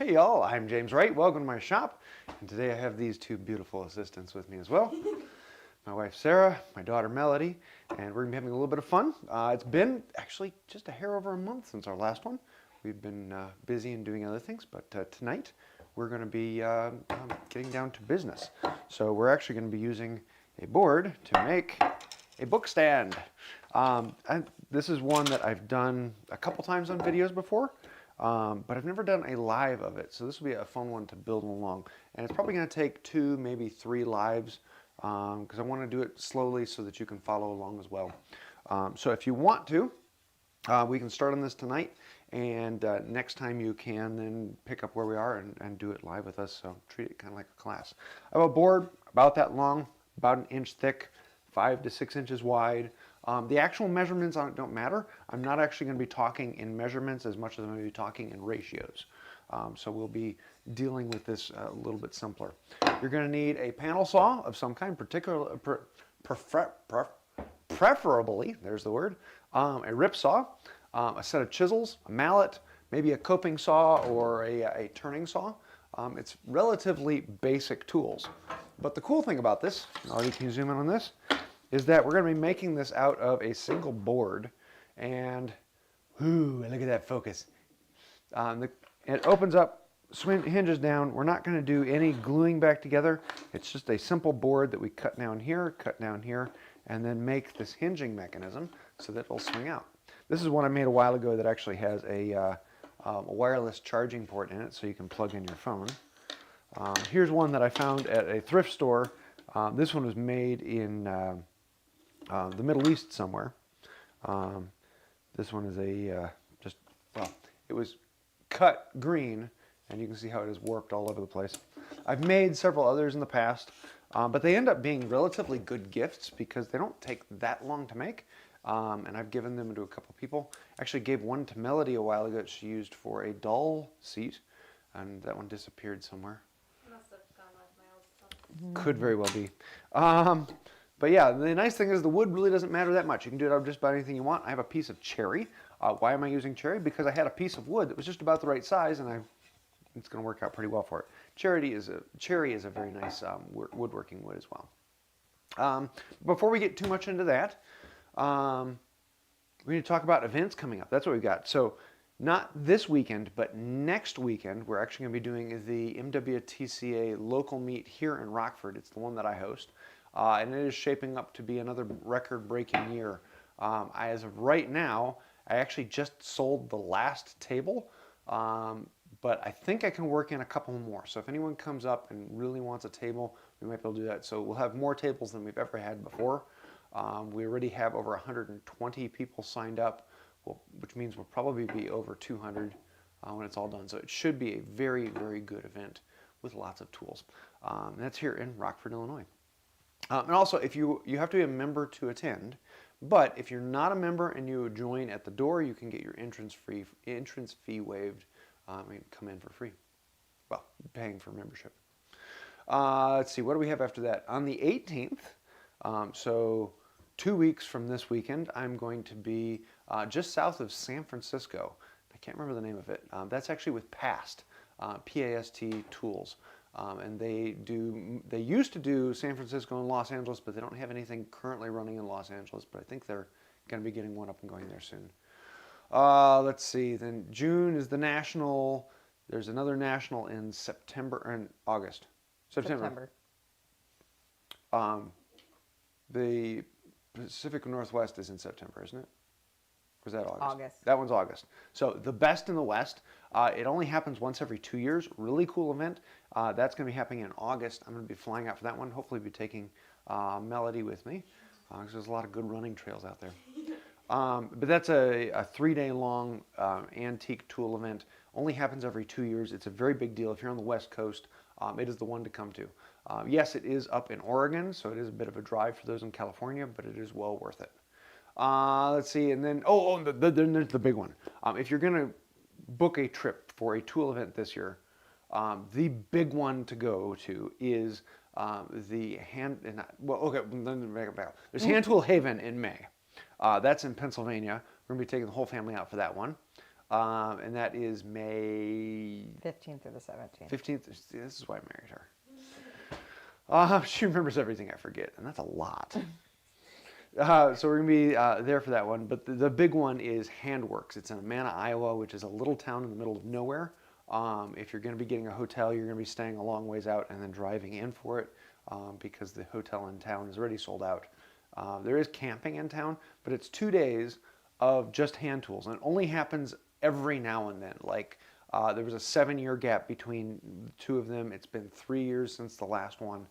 Hey y'all, I'm James Wright. Welcome to my shop. And today I have these two beautiful assistants with me as well. My wife Sarah, my daughter Melody, and we're gonna be having a little bit of fun. It's been actually just a hair over a month since our last one. We've been busy and doing other things, but tonight we're gonna be getting down to business. So we're actually gonna be using a board to make a book stand. This is one that I've done a couple times on videos before. But I've never done a live of it, so this will be a fun one to build along. And it's probably going to take 2, maybe 3 lives, because I want to do it slowly so that you can follow along as well. So if you want to, we can start on this tonight, and next time you can then pick up where we are and do it live with us, so treat it kind of like a class. I have a board about that long, about 1 inch thick, 5 to 6 inches wide. The actual measurements on it don't matter. I'm not actually going to be talking in measurements as much as I'm going to be talking in ratios. So we'll be dealing with this a little bit simpler. You're going to need a panel saw of some kind, preferably, there's the word, a rip saw, a set of chisels, a mallet, maybe a coping saw or a turning saw. It's relatively basic tools. But the cool thing about this, Already can you zoom in on this, is that we're going to be making this out of a single board, and ooh, look at that focus. It opens up, hinges down. We're not going to do any gluing back together. It's just a simple board that we cut down here, and then make this hinging mechanism so that it'll swing out. This is one I made a while ago that actually has a wireless charging port in it, so you can plug in your phone. Here's one that I found at a thrift store. This one was made in the Middle East somewhere. This one is it was cut green, and you can see how it is warped all over the place. I've made several others in the past, but they end up being relatively good gifts because they don't take that long to make, and I've given them to a couple people. Actually gave one to Melody a while ago that she used for a doll seat, and that one disappeared somewhere. Must have gone off my old stuff. Could very well be. But yeah, the nice thing is the wood really doesn't matter that much. You can do it out of just about anything you want. I have a piece of cherry. Why am I using cherry? Because I had a piece of wood that was just about the right size, and it's going to work out pretty well for it. Cherry is a very nice woodworking wood as well. Before we get too much into that, we need to talk about events coming up. That's what we've got. So not this weekend, but next weekend, we're actually going to be doing the MWTCA local meet here in Rockford. It's the one that I host. And it is shaping up to be another record-breaking year. As of right now, I actually just sold the last table, but I think I can work in a couple more. So if anyone comes up and really wants a table, we might be able to do that. So we'll have more tables than we've ever had before. We already have over 120 people signed up, which means we'll probably be over 200 when it's all done. So it should be a very, very good event with lots of tools. And that's here in Rockford, Illinois. And also, if you have to be a member to attend, but if you're not a member and you join at the door, you can get your entrance fee waived and come in for free. Well, paying for membership. Let's see, what do we have after that? On the 18th, so 2 weeks from this weekend, I'm going to be just south of San Francisco. I can't remember the name of it. That's actually with PAST, P-A-S-T Tools. And they used to do San Francisco and Los Angeles, but they don't have anything currently running in Los Angeles, but I think they're going to be getting one up and going there soon. Let's see, then June is the national. There's another national in September and August. September. The Pacific Northwest is in September, isn't it? Or is that August? August. That one's August. So the Best in the West, it only happens once every 2 years. Really cool event. That's going to be happening in August. I'm going to be flying out for that one. Hopefully be taking Melody with me, because there's a lot of good running trails out there. But that's a 3-day long antique tool event. Only happens every 2 years. It's a very big deal. If you're on the West Coast, it is the one to come to. Yes, it is up in Oregon, so it is a bit of a drive for those in California, but it is well worth it. Let's see, and then, then there's the big one. If you're going to book a trip for a tool event this year, the big one to go to is there's Hand Tool Haven in May. That's in Pennsylvania. We're going to be taking the whole family out for that one. and that is May 15th through the 17th. 15th. This is why I married her. She remembers everything I forget, and that's a lot. So we're going to be there for that one. But the big one is Handworks. It's in Amana, Iowa, which is a little town in the middle of nowhere. If you're going to be getting a hotel, you're going to be staying a long ways out and then driving in for it because the hotel in town is already sold out. There is camping in town, but it's 2 days of just hand tools. And it only happens every now and then. Like there was a 7-year gap between the two of them. It's been 3 years since the last one.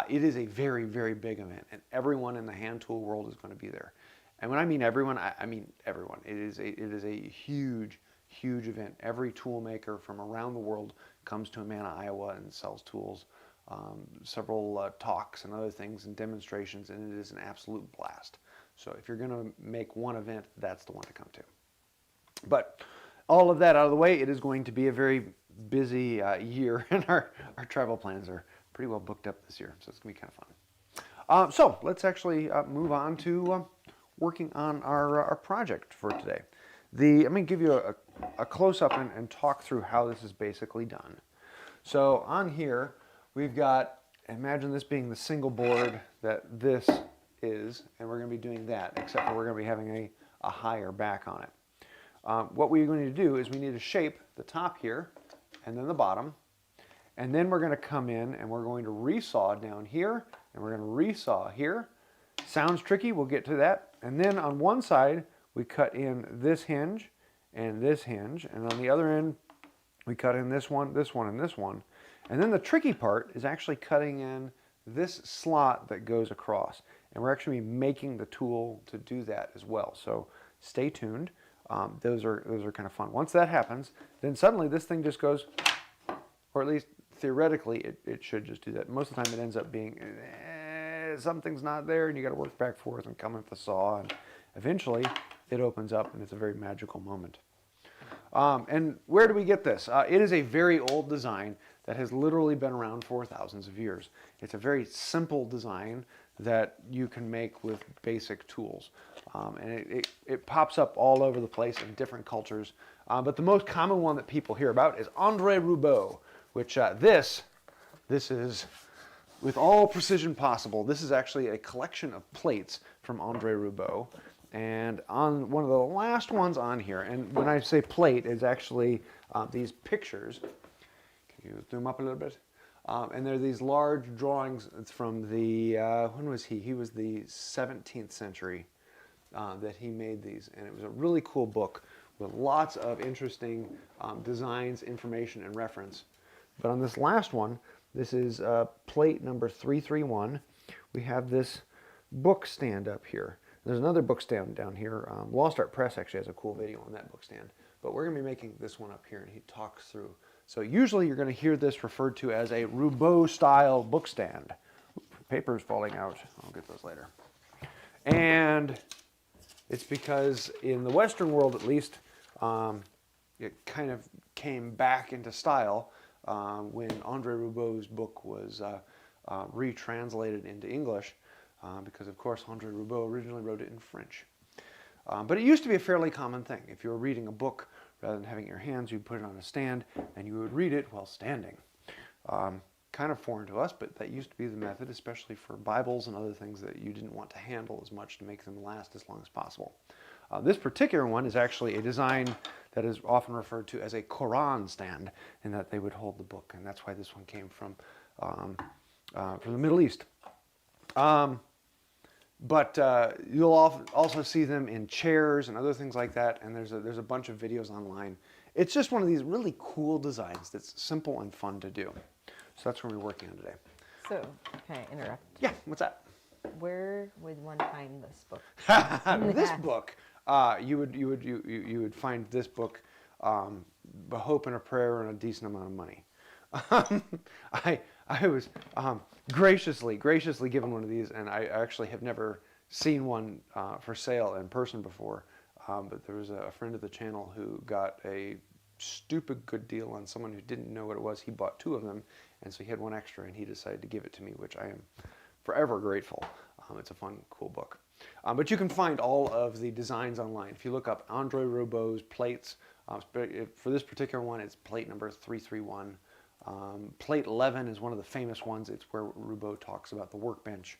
It is a very, very big event, and everyone in the hand tool world is going to be there. And when I mean everyone, I mean everyone. It is a huge, huge event. Every tool maker from around the world comes to Amana, Iowa, and sells tools. Several talks and other things and demonstrations, and it is an absolute blast. So if you're going to make one event, that's the one to come to. But all of that out of the way, it is going to be a very busy year, and our travel plans are pretty well booked up this year, so it's going to be kind of fun. So let's actually move on to working on our project for today. I'm going to give you a close-up and talk through how this is basically done. So on here, we've got, imagine this being the single board that this is, and we're going to be doing that, except for we're going to be having a higher back on it. What we're going to do is we need to shape the top here, and then the bottom, and then we're going to come in and we're going to resaw down here, and we're going to resaw here. Sounds tricky, we'll get to that. And then on one side, we cut in this hinge, and on the other end, we cut in this one, and this one. And then the tricky part is actually cutting in this slot that goes across. And we're actually making the tool to do that as well. So stay tuned. Those are kind of fun. Once that happens, then suddenly this thing just goes, or at least theoretically, it should just do that. Most of the time it ends up being, something's not there, and you got to work back forth and come with the saw, and eventually it opens up, and it's a very magical moment. And where do we get this? It is a very old design that has literally been around for thousands of years. It's a very simple design that you can make with basic tools. And it pops up all over the place in different cultures. But the most common one that people hear about is Andre Roubaud, which this is, with all precision possible, this is actually a collection of plates from Andre Roubaud. And on one of the last ones on here, and when I say plate, it's actually these pictures. Can you zoom up a little bit? And they're these large drawings from the, when was he? He was the 17th century that he made these. And it was a really cool book with lots of interesting designs, information, and reference. But on this last one, this is plate number 331. We have this book stand up here. There's another book stand down here. Lost Art Press actually has a cool video on that book stand. But we're going to be making this one up here, and he talks through. So usually you're going to hear this referred to as a Roubaud-style book stand. Paper's falling out. I'll get those later. And it's because in the Western world, at least, it kind of came back into style when Andre Roubaud's book was retranslated into English. Because, of course, Andre Roubaud originally wrote it in French. But it used to be a fairly common thing. If you were reading a book, rather than having it in your hands, you'd put it on a stand, and you would read it while standing. Kind of foreign to us, but that used to be the method, especially for Bibles and other things that you didn't want to handle as much to make them last as long as possible. This particular one is actually a design that is often referred to as a Quran stand, in that they would hold the book, and that's why this one came from the Middle East. But you'll also see them in chairs and other things like that, and there's a bunch of videos online. It's just one of these really cool designs that's simple and fun to do. So that's what we're working on today. So, can I interrupt? Yeah, what's that? Where would one find this book? This book, you would find this book, a hope and a prayer and a decent amount of money. I was graciously given one of these, and I actually have never seen one for sale in person before. But there was a friend of the channel who got a stupid good deal on someone who didn't know what it was. He bought 2 of them, and so he had one extra, and he decided to give it to me, which I am forever grateful. It's a fun, cool book. But you can find all of the designs online. If you look up Andre Roubaud's plates, For this particular one, it's plate number 331. Plate 11 is one of the famous ones. It's where Roubaud talks about the workbench.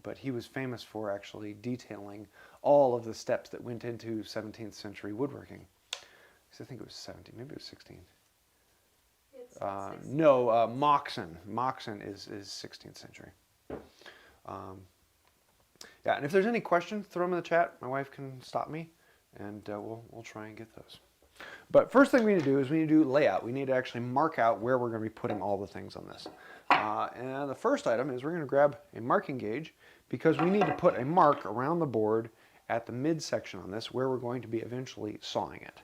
But he was famous for actually detailing all of the steps that went into 17th century woodworking. I think it was 17, maybe it was 16. It's No, Moxon. Moxon is 16th century. Yeah, and if there's any questions, throw them in the chat. My wife can stop me, and we'll try and get those. But first thing we need to do is we need to do layout. We need to actually mark out where we're going to be putting all the things on this. And the first item is we're going to grab a marking gauge because we need to put a mark around the board at the midsection on this where we're going to be eventually sawing it.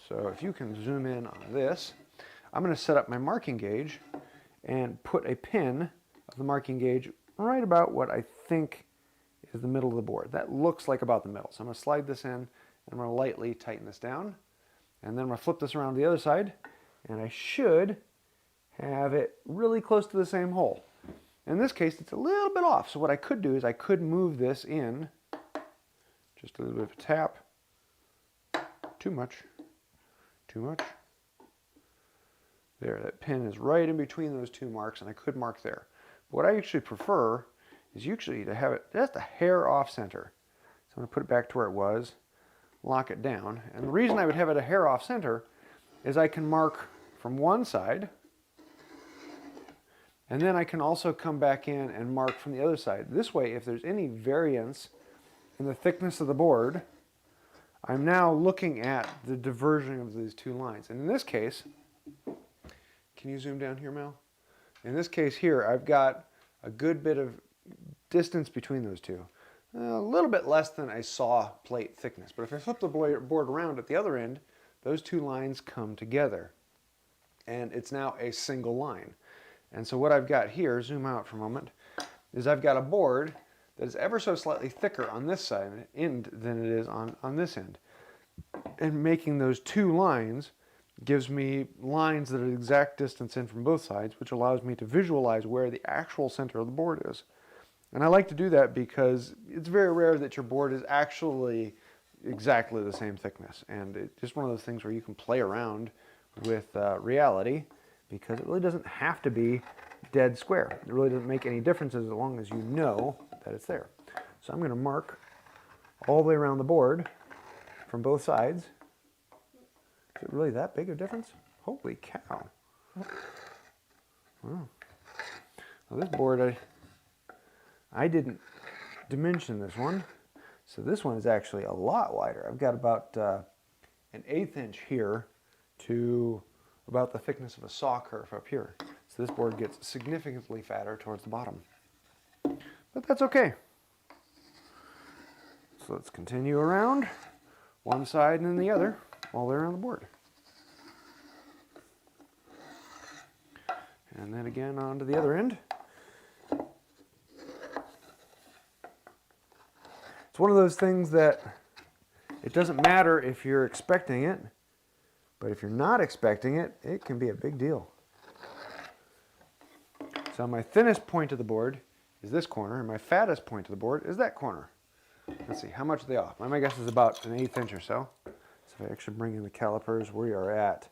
So if you can zoom in on this, I'm going to set up my marking gauge and put a pin of the marking gauge right about what I think is the middle of the board. That looks like about the middle. So I'm going to slide this in and I'm going to lightly tighten this down. And then I'm going to flip this around to the other side and I should have it really close to the same hole. In this case, it's a little bit off. So what I could do is I could move this in, just a little bit of a tap. Too much. Too much. There, that pin is right in between those two marks, and I could mark there. But what I actually prefer is usually to have it just a hair off center. So I'm going to put it back to where it was, lock it down. And the reason I would have it a hair off center is I can mark from one side, and then I can also come back in and mark from the other side. This way, if there's any variance in the thickness of the board, I'm now looking at the diversion of these two lines. And in this case, can you zoom down here, Mel? In this case here, I've got a good bit of distance between those two. A little bit less than a saw plate thickness. But if I flip the board around at the other end, those two lines come together. And it's now a single line. And so what I've got here, zoom out for a moment, is I've got a board that is ever so slightly thicker on this side end than it is on this end. And making those two lines gives me lines that are the exact distance in from both sides, which allows me to visualize where the actual center of the board is. And I like to do that because it's very rare that your board is actually exactly the same thickness. And it's just one of those things where you can play around with reality, because it really doesn't have to be dead square. It really doesn't make any difference as long as you know that it's there. So I'm going to mark all the way around the board from both sides. Is it really that big a difference? Holy cow. Wow. Well, this board, I didn't dimension this one. So this one is actually a lot wider. I've got about an 1/8 inch here to about the thickness of a saw kerf up here. So this board gets significantly fatter towards the bottom. But that's okay. So let's continue around one side and then the other all the way around the board. And then again onto the other end. It's one of those things that it doesn't matter if you're expecting it, but if you're not expecting it, it can be a big deal. So my thinnest point of the board is this corner, and my fattest point of the board is that corner. Let's see, how much are they off? My guess is about an 1/8 inch or so. So if I actually bring in the calipers, we are at,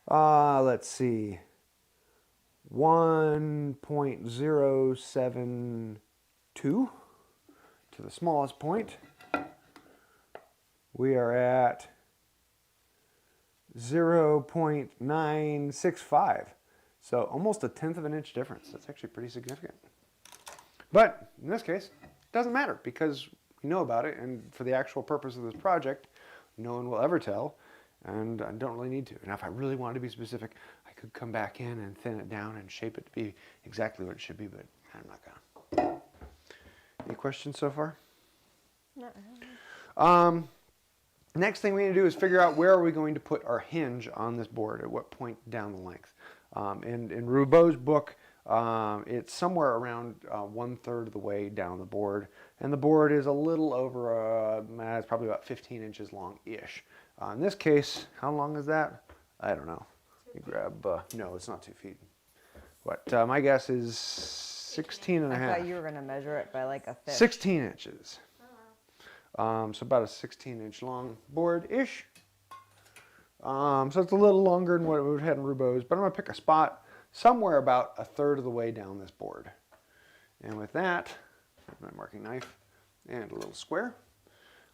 let's see, 1.072 to the smallest point. We are at 0.965. So almost 1/10 of an inch difference. That's actually pretty significant. But in this case, it doesn't matter because we know about it, and for the actual purpose of this project, no one will ever tell, and I don't really need to. And if I really wanted to be specific, I could come back in and thin it down and shape it to be exactly what it should be, but I'm not gonna. Any questions so far? Not really. Next thing we need to do is figure out where are we going to put our hinge on this board, at what point down the length. In Roubaud's book, it's somewhere around 1/3 of the way down the board, and the board is a little over, it's probably about 15 inches long-ish. In this case, how long is that? I don't know. You grab, no, it's not 2 feet. What, my guess is 16 and a I half. thought you were going to measure it by like a fish. 16 inches. Oh, wow. So about a 16-inch long board-ish. So it's a little longer than what we've had in Roubo's, but I'm going to pick a spot somewhere about a third of the way down this board. And with that, my marking knife and a little square,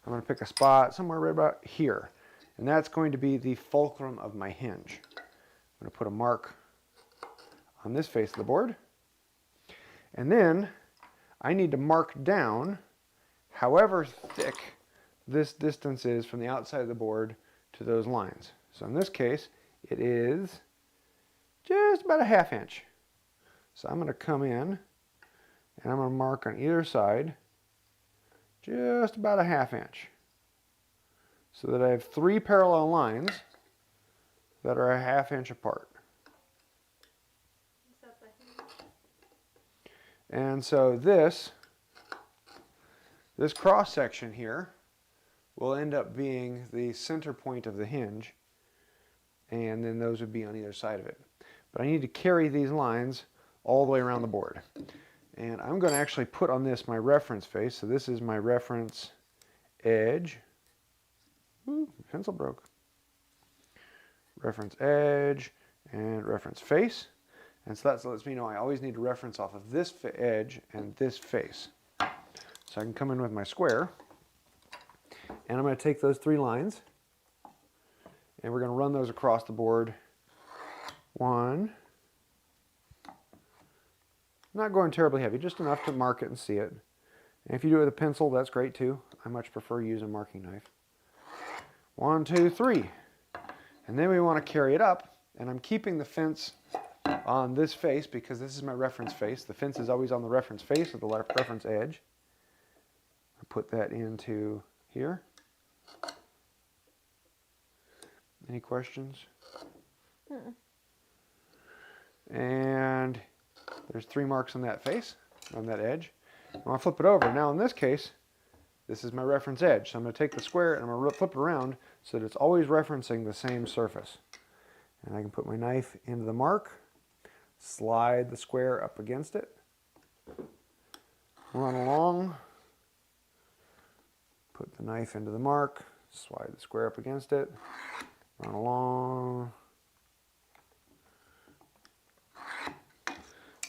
I'm going to pick a spot somewhere right about here. And that's going to be the fulcrum of my hinge. I'm going to put a mark on this face of the board. And then I need to mark down however thick this distance is from the outside of the board to those lines. So in this case, it is just about a 1/2 inch. So I'm going to come in and I'm going to mark on either side just about a 1/2 inch. So that I have 3 parallel lines that are a 1/2 inch apart. Is that the hinge? And so this cross section here will end up being the center point of the hinge, and then those would be on either side of it. But I need to carry these lines all the way around the board. And I'm going to actually put on this my reference face. So this is my reference edge. Ooh, pencil broke. Reference edge and reference face. And so that lets me know I always need to reference off of this edge and this face. So I can come in with my square, and I'm going to take those 3 lines, and we're going to run those across the board. 1. Not going terribly heavy, just enough to mark it and see it. And if you do it with a pencil, that's great too. I much prefer using a marking knife. 1, 2, 3. And then we want to carry it up, and I'm keeping the fence on this face because this is my reference face. The fence is always on the reference face or the reference edge. I put that into here. Any questions? And there's 3 marks on that face, on that edge. I want to flip it over. Now in this case, this is my reference edge. So I'm going to take the square and I'm going to flip it around so that it's always referencing the same surface. And I can put my knife into the mark, slide the square up against it, run along, put the knife into the mark, slide the square up against it, run along.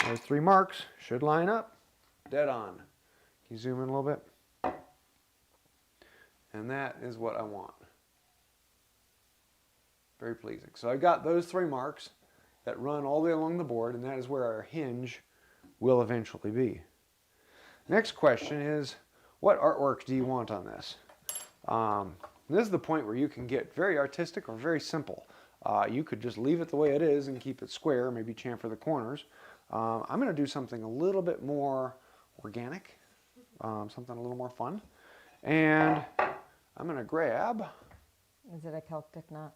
Those 3 marks should line up dead on. Can you zoom in a little bit? And that is what I want. Very pleasing. So I've got those 3 marks that run all the way along the board, and that is where our hinge will eventually be. Next question is, what artwork do you want on this? This is the point where you can get very artistic or very simple. You could just leave it the way it is and keep it square, maybe chamfer the corners. I'm going to do something a little bit more organic, something a little more fun. And I'm going to grab... Is it a Celtic knot?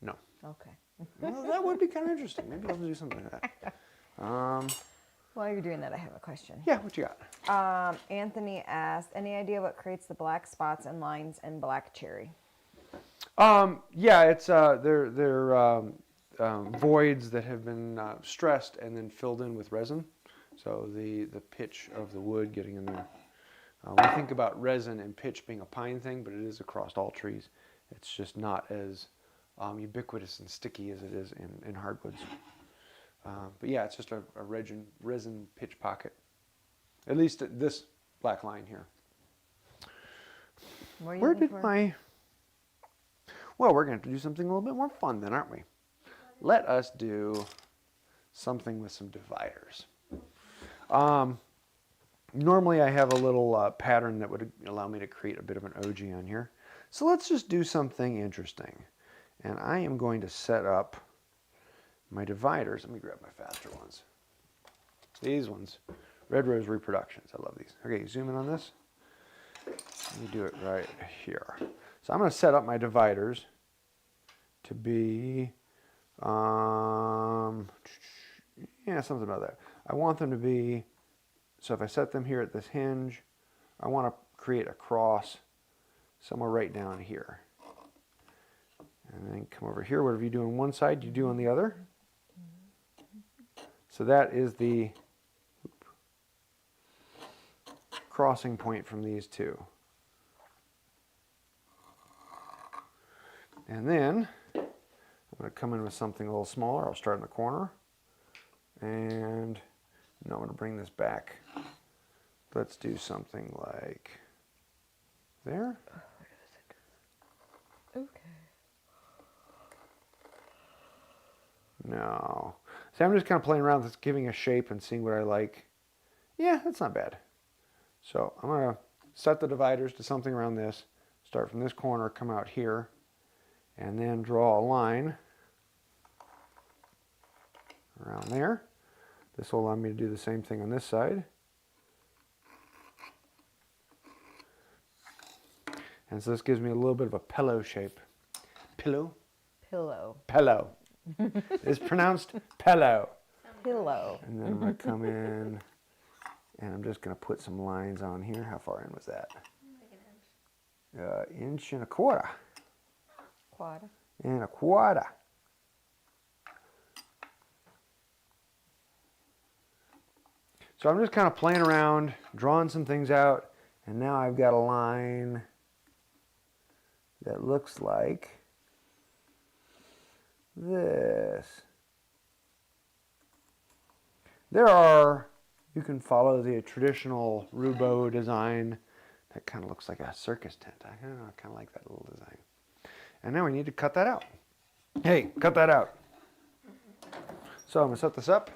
No. Okay. Well, that would be kind of interesting. Maybe I'll do something like that. While you're doing that, I have a question. Yeah, what you got? Anthony asked, any idea what creates the black spots and lines in black cherry? Yeah, it's they're voids that have been stressed and then filled in with resin. So the pitch of the wood getting in there. We think about resin and pitch being a pine thing, but it is across all trees. It's just not as ubiquitous and sticky as it is in hardwoods. But yeah, it's just a resin pitch pocket. At least at this black line here. Where did my... Well, we're going to do something a little bit more fun then, aren't we? Let us do something with some dividers. Normally I have a little pattern that would allow me to create a bit of an OG on here. So let's just do something interesting. And I am going to set up my dividers. Let me grab my faster ones. These ones. Red Rose Reproductions. I love these. Okay, zoom in on this. Let me do it right here. So I'm going to set up my dividers to be, yeah, something about that. I want them to be, so if I set them here at this hinge, I want to create a cross somewhere right down here. And then come over here. Whatever you do on one side, you do on the other. So that is the crossing point from these two. And then I'm going to come in with something a little smaller. I'll start in the corner. And now I'm going to bring this back. Let's do something like there. Okay. No. See, I'm just kind of playing around with giving a shape and seeing what I like. Yeah, that's not bad. So I'm going to set the dividers to something around this. Start from this corner, come out here, and then draw a line around there. This will allow me to do the same thing on this side. And so this gives me a little bit of a pillow shape. Pillow? Pillow. Pillow. It's pronounced pillow. Pillow. And then I'm going to come in and I'm just going to put some lines on here. How far in was that? Like an inch. Inch and a quarter. Quad. And a quarter. So I'm just kind of playing around, drawing some things out, and now I've got a line that looks like this. You can follow the traditional Roubo design that kind of looks like a circus tent. I don't know, I kind of like that little design. And now we need to cut that out. Hey, cut that out. So I'm going to set this up,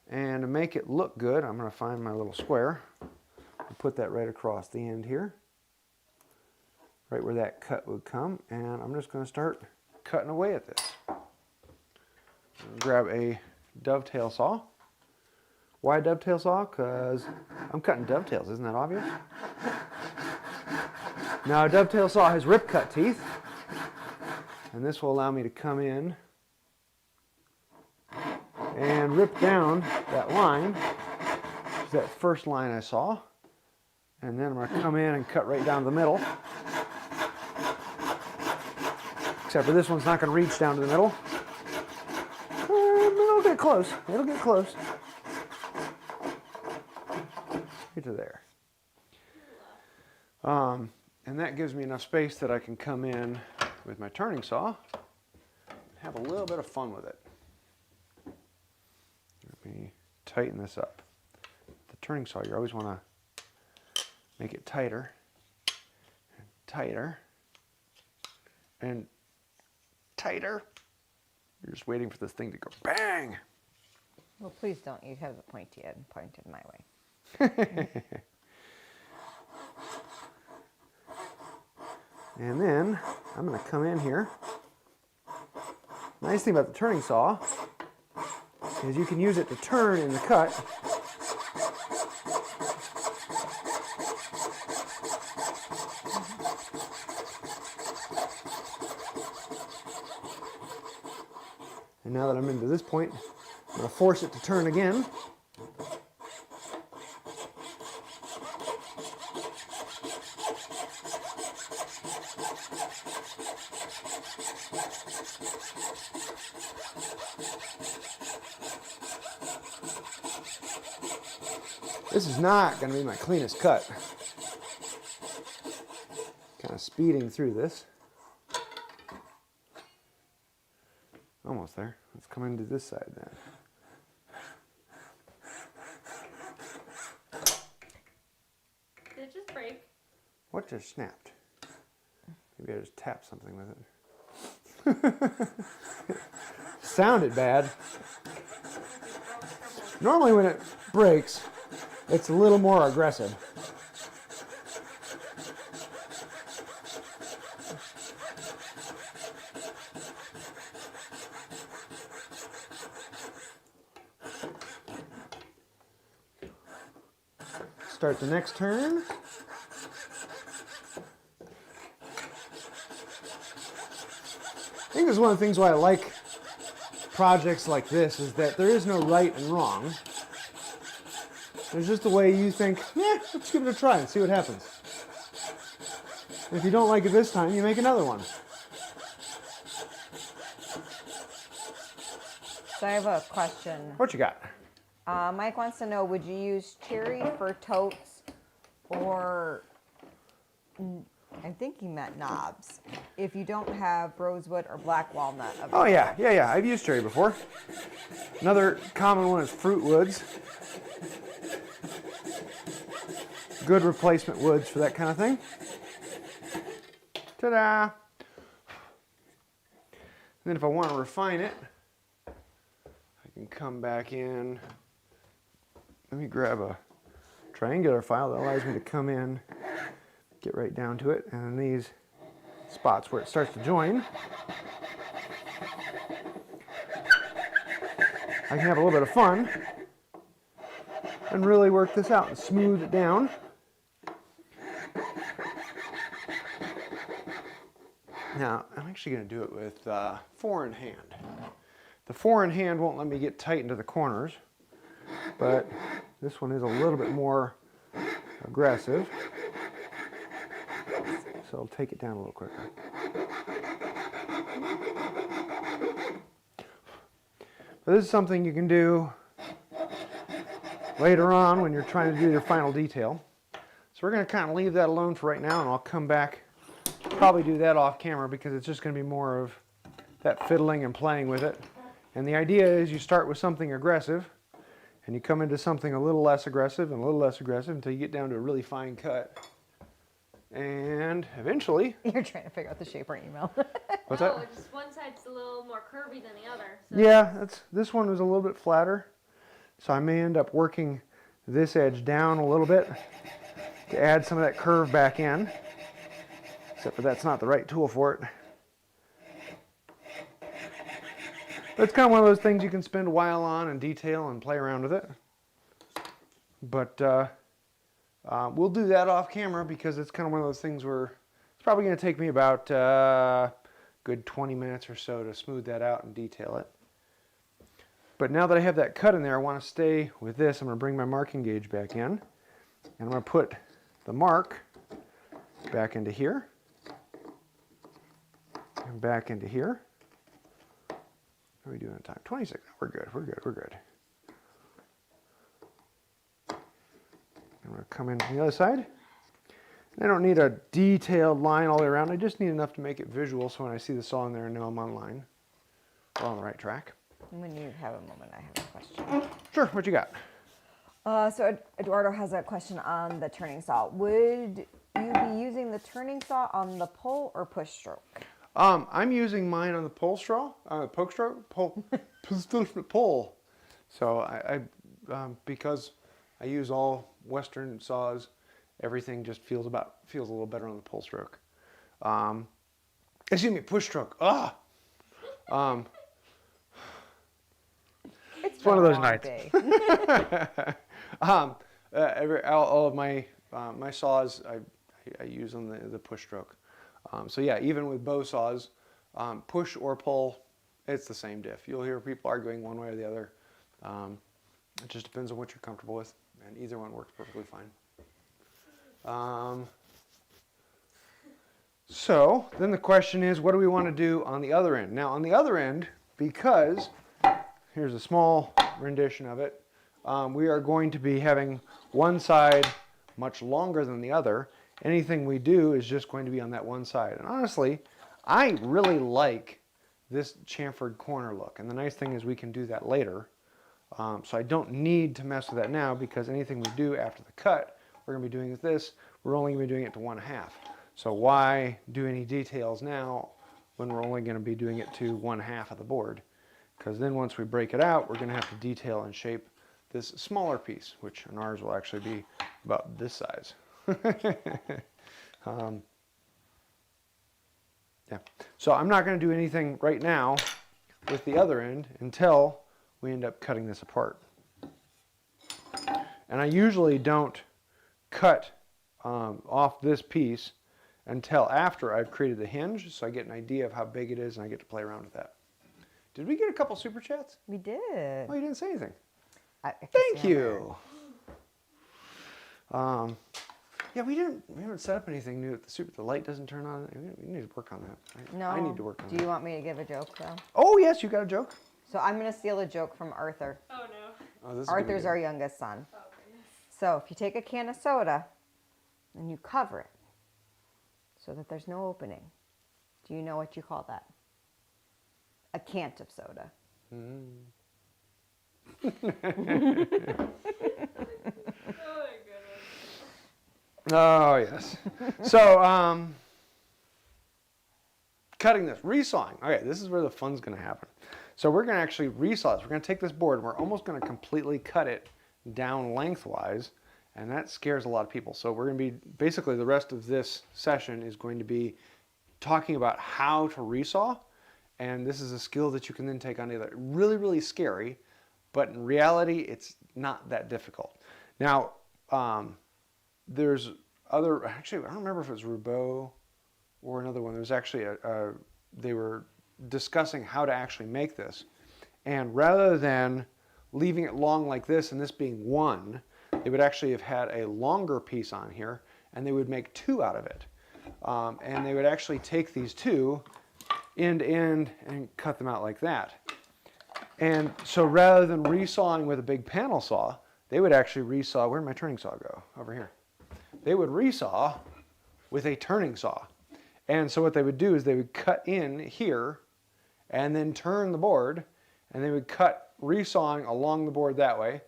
and to make it look good, I'm going to find my little square and put that right across the end here, right where that cut would come, and I'm just going to start cutting away at this. Grab a dovetail saw. Why a dovetail saw? Because I'm cutting dovetails, isn't that obvious? Now a dovetail saw has rip cut teeth, and this will allow me to come in and rip down that line, which is that first line I saw, and then I'm going to come in and cut right down the middle. Except for this one's not going to reach down to the middle. It'll get close. It'll get close. Get to there. And that gives me enough space that I can come in with my turning saw and have a little bit of fun with it. Let me tighten this up. The turning saw, you always want to make it tighter and tighter and tighter. You're just waiting for this thing to go bang. Well, please don't. You have the pointy end pointed my way. And then I'm going to come in here. Nice thing about the turning saw is you can use it to turn in the cut. And now that I'm into this point, I'm going to force it to turn again. This is not going to be my cleanest cut. Kind of speeding through this. Almost there. Let's come into this side then. Did it just break? What just snapped? Maybe I just tapped something with it. Sounded bad. Normally when it breaks, it's a little more aggressive. Start the next turn. I think this is one of the things why I like projects like this, is that there is no right and wrong. There's just the way you think, yeah, let's give it a try and see what happens. And if you don't like it this time, you make another one. So I have a question. What you got? Mike wants to know, would you use cherry for totes or I think he meant knobs. If you don't have rosewood or black walnut. Oh yeah, I've used cherry before. Another common one is fruit woods. Good replacement woods for that kind of thing. Ta-da! Then if I want to refine it, I can come back in. Let me grab a triangular file that allows me to come in, get right down to it, and then these spots where it starts to join, I can have a little bit of fun and really work this out and smooth it down. Now, I'm actually going to do it with 4 in hand. The 4 in hand won't let me get tight into the corners, but this one is a little bit more aggressive, so I'll take it down a little quicker. But this is something you can do later on when you're trying to do your final detail. So we're going to kind of leave that alone for right now, and I'll come back, probably do that off camera because it's just going to be more of that fiddling and playing with it. And the idea is you start with something aggressive and you come into something a little less aggressive and a little less aggressive until you get down to a really fine cut. And eventually... You're trying to figure out the shape or email. What's no, that? just one side's a little more curvy than the other. So. Yeah, this one was a little bit flatter. So I may end up working this edge down a little bit to add some of that curve back in. Except for that's not the right tool for it. But it's kind of one of those things you can spend a while on and detail and play around with it. But we'll do that off camera because it's kind of one of those things where it's probably going to take me about a good 20 minutes or so to smooth that out and detail it. But now that I have that cut in there, I want to stay with this. I'm going to bring my marking gauge back in. And I'm going to put the mark back into here. And back into here. What are we doing on time? 26. We're good. We're good. We're good. I'm going to come in from the other side. And I don't need a detailed line all the way around. I just need enough to make it visual so when I see the saw in there, I know I'm on line. We're on the right track. When you have a moment, I have a question. Sure. What you got? So Eduardo has a question on the turning saw. Would you be using the turning saw on the pull or push stroke? I'm using mine on the pull stroke, pull. So I because I use all Western saws, everything just feels a little better on the pull stroke. Excuse me, push stroke. It's one of those a long nights. day. All of my my saws I use on the push stroke. So yeah, even with bow saws, push or pull, it's the same diff. You'll hear people arguing one way or the other. It just depends on what you're comfortable with, and either one works perfectly fine. So then the question is, what do we want to do on the other end? Now on the other end, because here's a small rendition of it, we are going to be having one side much longer than the other. Anything we do is just going to be on that one side. And honestly, I really like this chamfered corner look. And the nice thing is we can do that later. So I don't need to mess with that now because anything we do after the cut, we're going to be doing with this. We're only going to be doing it to 1/2. So why do any details now when we're only going to be doing it to 1/2 of the board? Because then once we break it out, we're going to have to detail and shape this smaller piece, which in ours will actually be about this size. Yeah. So I'm not going to do anything right now with the other end until we end up cutting this apart. And I usually don't cut off this piece until after I've created the hinge, so I get an idea of how big it is and I get to play around with that. Did we get a couple super chats? We did. Oh, you didn't say anything. Thank Thank you. Yeah, we haven't set up anything new. The light doesn't turn on. We need to work on that. No. I need to work on that. Do you want me to give a joke though? Oh yes, you got a joke? So I'm going to steal a joke from Arthur. Oh no. Oh, this is Arthur's our youngest son. Oh goodness. So if you take a can of soda and you cover it, so that there's no opening. Do you know what you call that? A cant of soda. Oh my goodness. Oh, yes. So, cutting this, resawing. Okay, this is where the fun's going to happen. So we're going to actually resaw this. We're going to take this board and we're almost going to completely cut it down lengthwise, and that scares a lot of people. So we're going to be, basically the rest of this session is going to be talking about how to resaw, and this is a skill that you can then take on the other. Really, really scary, but in reality, it's not that difficult. Now, there's other, actually, I don't remember if it was Roubaud or another one. There was actually they were discussing how to actually make this. And rather than leaving it long like this and this being one, they would actually have had a longer piece on here and they would make two out of it. And they would actually take these two end to end and cut them out like that. And so rather than resawing with a big panel saw, they would actually resaw, where'd my turning saw go? Over here. They would resaw with a turning saw. And so what they would do is they would cut in here and then turn the board, and they would cut resawing along the board that way,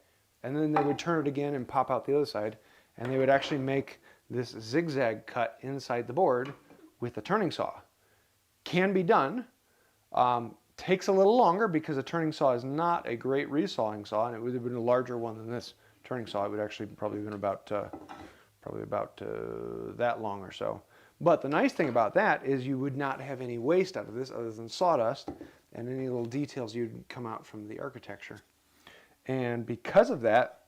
and then they would turn it again and pop out the other side, and they would actually make this zigzag cut inside the board with a turning saw. Can be done. Takes a little longer because a turning saw is not a great resawing saw, and it would have been a larger one than this turning saw. It would actually probably have been about that long or so. But the nice thing about that is you would not have any waste out of this other than sawdust and any little details you'd come out from the architecture. And because of that,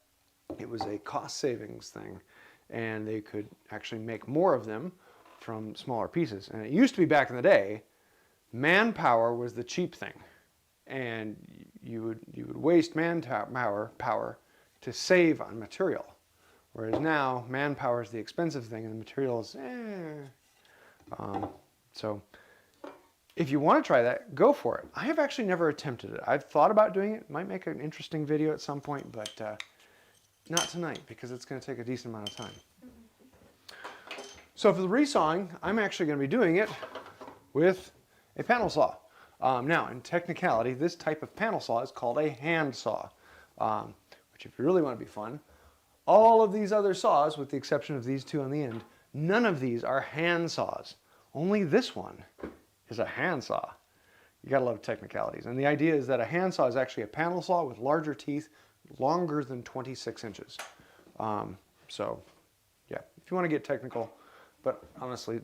it was a cost savings thing, and they could actually make more of them from smaller pieces. And it used to be back in the day, manpower was the cheap thing, and you would waste manpower to save on material. Whereas now, manpower is the expensive thing and the material is so if you want to try that, go for it. I have actually never attempted it. I've thought about doing it. Might make an interesting video at some point, but not tonight because it's going to take a decent amount of time. So for the resawing, I'm actually going to be doing it with a panel saw. Now, in technicality, this type of panel saw is called a hand saw, which if you really want to be fun, all of these other saws, with the exception of these two on the end, none of these are hand saws. Only this one is a hand saw. You gotta love technicalities. And the idea is that a hand saw is actually a panel saw with larger teeth, longer than 26 inches. So, yeah, if you want to get technical, but honestly,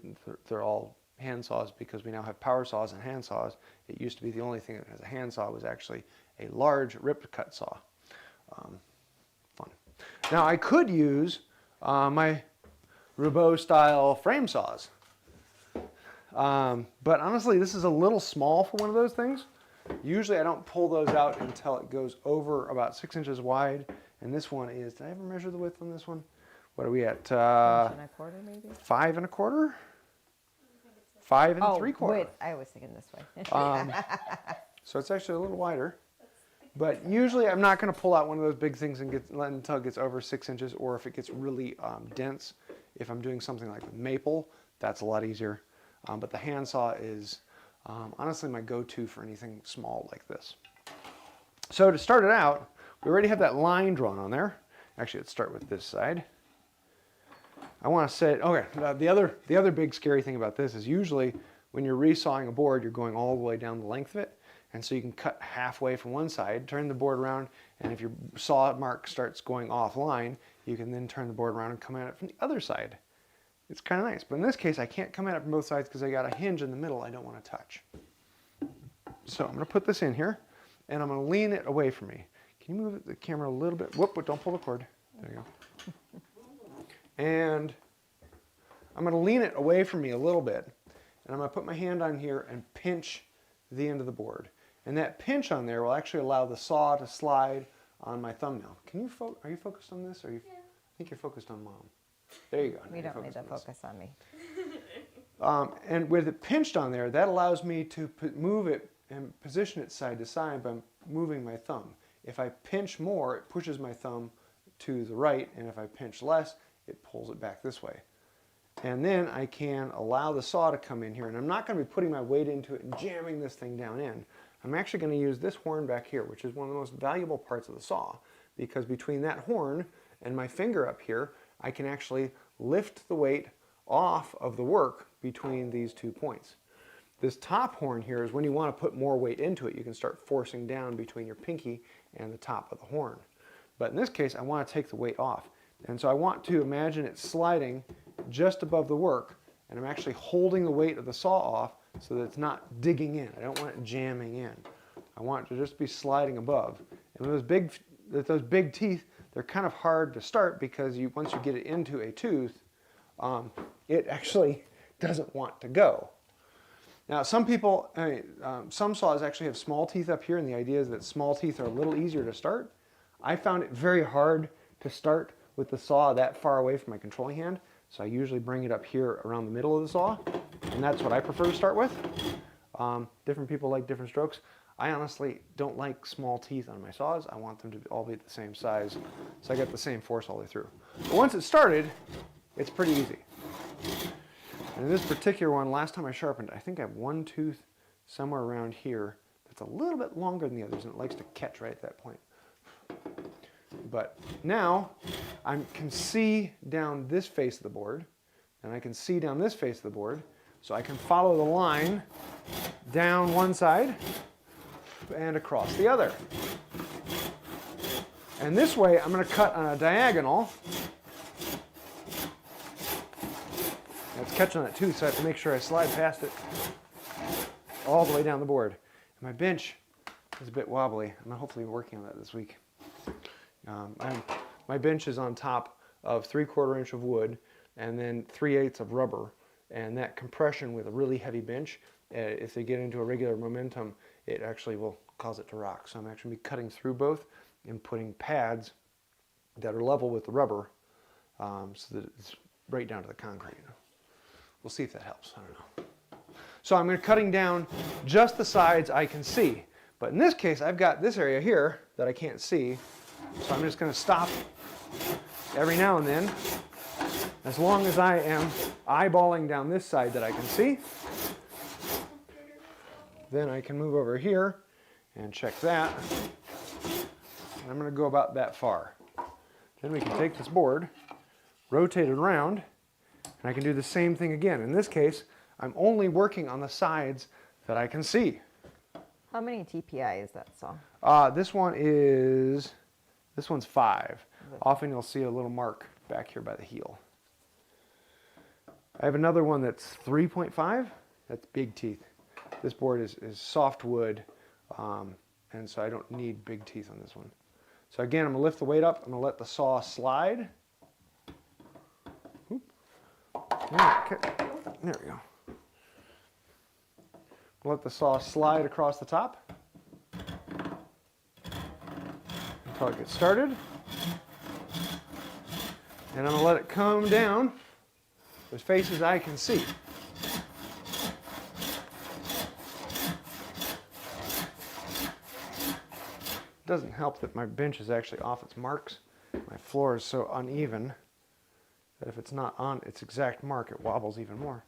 they're all hand saws because we now have power saws and hand saws. It used to be the only thing that has a hand saw was actually a large rip cut saw. Fun. Now I could use my Roubaud style frame saws. But honestly, this is a little small for one of those things. Usually I don't pull those out until it goes over about 6 inches wide. And this one is, did I ever measure the width on this one? What are we at? 1.25 maybe? 5 1/4? 5 3/4. Wait, I was thinking this way. So it's actually a little wider. But usually I'm not going to pull out one of those big things and until it gets over 6 inches, or if it gets really dense. If I'm doing something like with maple, that's a lot easier. But the hand saw is honestly my go-to for anything small like this. So to start it out, we already have that line drawn on there. Actually, let's start with this side. I want to say, okay, the other big scary thing about this is usually when you're resawing a board, you're going all the way down the length of it. And so you can cut halfway from one side, turn the board around, and if your saw mark starts going offline, you can then turn the board around and come at it from the other side. It's kind of nice. But in this case, I can't come at it from both sides because I got a hinge in the middle I don't want to touch. So I'm going to put this in here, and I'm going to lean it away from me. Can you move the camera a little bit? Whoop, don't pull the cord. There you go. And I'm going to lean it away from me a little bit, and I'm going to put my hand on here and pinch the end of the board. And that pinch on there will actually allow the saw to slide on my thumbnail. Can you are you focused on this? Or you? Yeah. I think you're focused on Mom. There you go. We don't need to focus on me. And with it pinched on there, that allows me to move it and position it side to side by moving my thumb. If I pinch more, it pushes my thumb to the right, and if I pinch less, it pulls it back this way. And then I can allow the saw to come in here. And I'm not going to be putting my weight into it and jamming this thing down in. I'm actually going to use this horn back here, which is one of the most valuable parts of the saw, because between that horn and my finger up here, I can actually lift the weight off of the work between these 2 points. This top horn here is when you want to put more weight into it. You can start forcing down between your pinky and the top of the horn. But in this case, I want to take the weight off. And so I want to imagine it sliding just above the work, and I'm actually holding the weight of the saw off so that it's not digging in. I don't want it jamming in. I want it to just be sliding above. And with those big teeth, they're kind of hard to start because once you get it into a tooth, it actually doesn't want to go. Now, some saws actually have small teeth up here, and the idea is that small teeth are a little easier to start. I found it very hard to start with the saw that far away from my controlling hand, so I usually bring it up here around the middle of the saw, and that's what I prefer to start with. Different people like different strokes. I honestly don't like small teeth on my saws. I want them to all be the same size, so I get the same force all the way through. But once it's started, it's pretty easy. And in this particular one, last time I sharpened, I think I have one tooth somewhere around here that's a little bit longer than the others, and it likes to catch right at that point. But now I can see down this face of the board, and I can see down this face of the board, so I can follow the line down one side and across the other. And this way I'm going to cut on a diagonal. It's catching on that tooth, so I have to make sure I slide past it all the way down the board. And my bench is a bit wobbly. I'm hopefully working on that this week. My bench is on top of 3/4 inch of wood and then 3/8 of rubber. And that compression with a really heavy bench, if they get into a regular momentum, it actually will cause it to rock. So I'm actually going to be cutting through both and putting pads that are level with the rubber so that it's right down to the concrete. We'll see if that helps. I don't know. So I'm going to cutting down just the sides I can see. But in this case, I've got this area here that I can't see. So I'm just going to stop every now and then, as long as I am eyeballing down this side that I can see. Then I can move over here and check that. And I'm going to go about that far. Then we can take this board, rotate it around, and I can do the same thing again. In this case, I'm only working on the sides that I can see. How many TPI is that saw? This one's 5. Often you'll see a little mark back here by the heel. I have another one that's 3.5. That's big teeth. This board is soft wood, and so I don't need big teeth on this one. So again, I'm going to lift the weight up. I'm going to let the saw slide. Okay. There we go. Let the saw slide across the top until it gets started. And I'm going to let it come down as fast as I can see. It doesn't help that my bench is actually off its marks. My floor is so uneven that if it's not on its exact mark, it wobbles even more.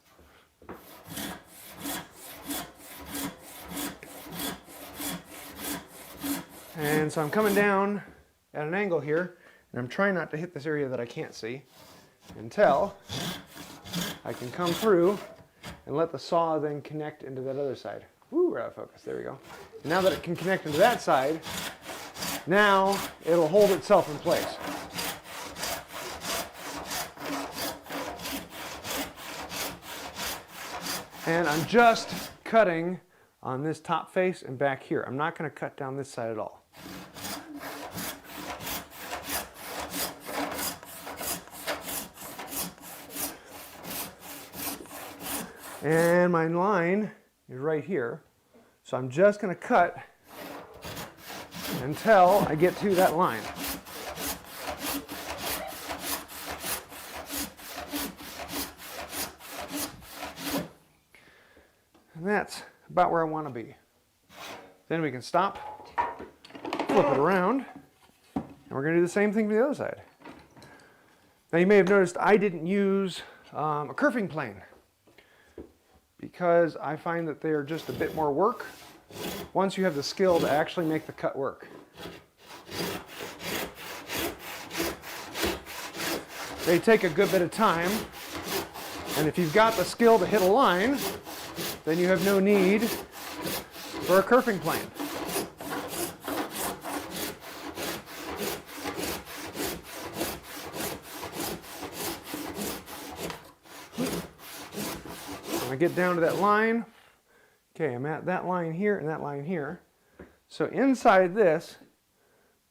And so I'm coming down at an angle here, and I'm trying not to hit this area that I can't see until I can come through and let the saw then connect into that other side. Woo, we're out of focus. There we go. And now that it can connect into that side, now it'll hold itself in place. And I'm just cutting on this top face and back here. I'm not going to cut down this side at all. And my line is right here. So I'm just going to cut until I get to that line. And that's about where I want to be. Then we can stop, flip it around, and we're going to do the same thing to the other side. Now you may have noticed I didn't use a kerfing plane, because I find that they are just a bit more work once you have the skill to actually make the cut work. They take a good bit of time, and if you've got the skill to hit a line, then you have no need for a kerfing plane. When I get down to that line, okay, I'm at that line here and that line here. So inside this,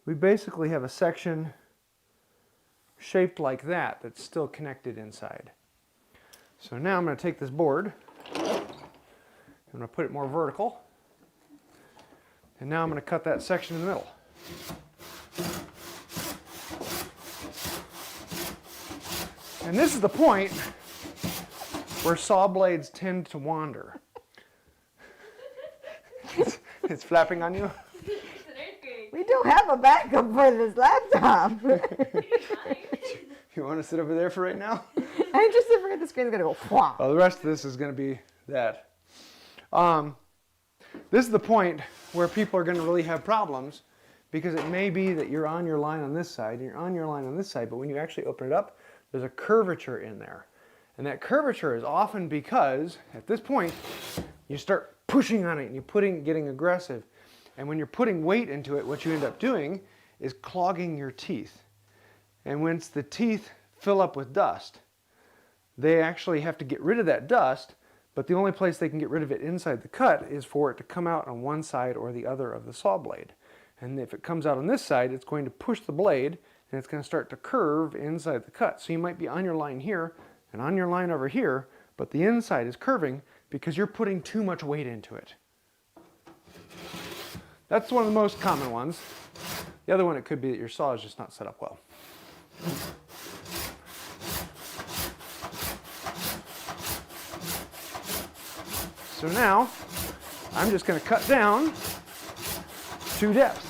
we basically have a section shaped like that that's still connected inside. So now I'm going to take this board, I'm going to put it more vertical, and now I'm going to cut that section in the middle. And this is the point where saw blades tend to wander. It's flapping on you? We don't have a backup for this laptop. You want to sit over there for right now? I'm just afraid the screen's gonna go wham. Well, the rest of this is going to be that. This is the point where people are going to really have problems, because it may be that you're on your line on this side and you're on your line on this side, but when you actually open it up, there's a curvature in there. And that curvature is often because at this point you start pushing on it and you're getting aggressive. And when you're putting weight into it, what you end up doing is clogging your teeth. And once the teeth fill up with dust, they actually have to get rid of that dust, but the only place they can get rid of it inside the cut is for it to come out on one side or the other of the saw blade. And if it comes out on this side, it's going to push the blade and it's going to start to curve inside the cut. So you might be on your line here and on your line over here, but the inside is curving because you're putting too much weight into it. That's one of the most common ones. The other one, it could be that your saw is just not set up well. So now, I'm just going to cut down to depth.